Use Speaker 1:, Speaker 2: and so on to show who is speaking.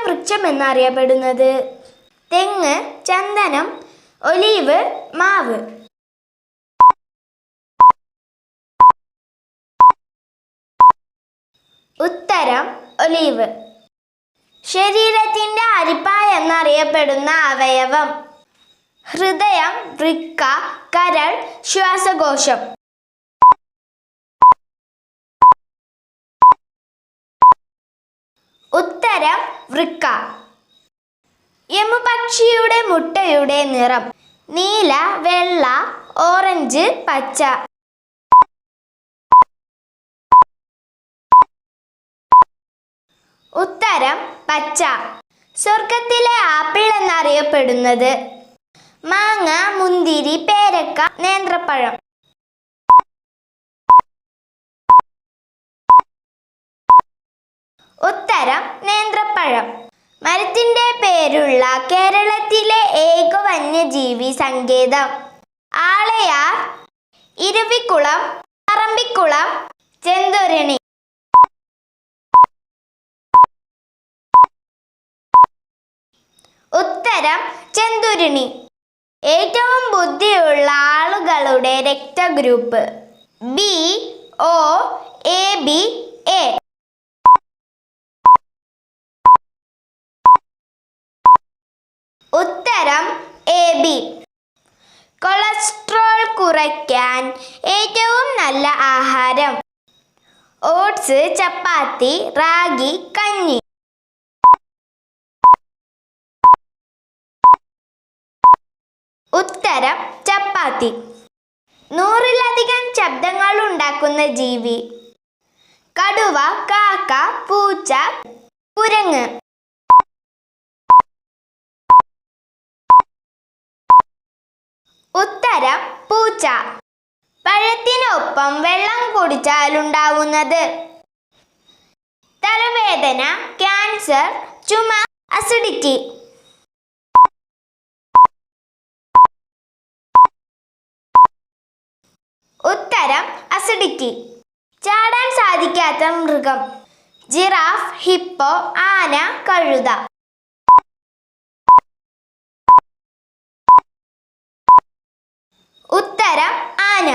Speaker 1: വൃക്ഷം എന്നറിയപ്പെടുന്നത്? തെങ്ങ്, ചന്ദനം, ഒലീവ്, മാവ്. ഉത്തരം ഒലീവ്. ശരീരത്തിന്റെ അരിപ്പായ എന്നറിയപ്പെടുന്ന അവയവം? ഹൃദയം, വൃക്ക, കരൾ, ശ്വാസകോശം. ഉത്തരം വൃക്ക. യമുപക്ഷിയുടെ മുട്ടയുടെ നിറം? നീല, വെള്ള, ഓറഞ്ച്, പച്ച. ഉത്തരം പച്ച. സ്വർഗത്തിലെ ആപ്പിൾ എന്നറിയപ്പെടുന്നത്? മാങ്ങ, മുന്തിരി, പേരക്ക, നേന്ത്രപ്പഴം. ഉത്തരം നേന്ത്രപ്പഴം. മരത്തിന്റെ പേരുള്ള കേരളത്തിലെ ഏക വന്യജീവി സങ്കേതം? ആളയാർ, ഇരവികുളം, പറമ്പിക്കുളം, ചെന്തുരുണി. ഉത്തരം ചെന്തുരുണി. ഏറ്റവും ബുദ്ധിയുള്ള ആളുകളുടെ രക്തഗ്രൂപ്പ്? B, O, A, B, A. ഉത്തരം എ, ബി. കൊളസ്ട്രോൾ കുറയ്ക്കാൻ ഏറ്റവും നല്ല ആഹാരം? ഓട്സ്, ചപ്പാത്തി, റാഗി, കഞ്ഞി. ഉത്തരം ചപ്പാത്തി. 100-ലധികം ശബ്ദങ്ങൾ ഉണ്ടാക്കുന്ന ജീവി? കടുവ, കാക്ക, പൂച്ച, കുരങ്ങ്. ഉത്തരം പൂച്ച. പഴത്തിനൊപ്പം വെള്ളം കുടിച്ചാലുണ്ടാവുന്നത്? തലവേദന, ക്യാൻസർ, ചുമ, അസിഡിറ്റി. ഉത്തരം അസിഡിറ്റി. ചാടാൻ സാധിക്കാത്ത മൃഗം? ജിറാഫ്, ഹിപ്പോ, ആന, കഴുത. ഉത്തരം ആന.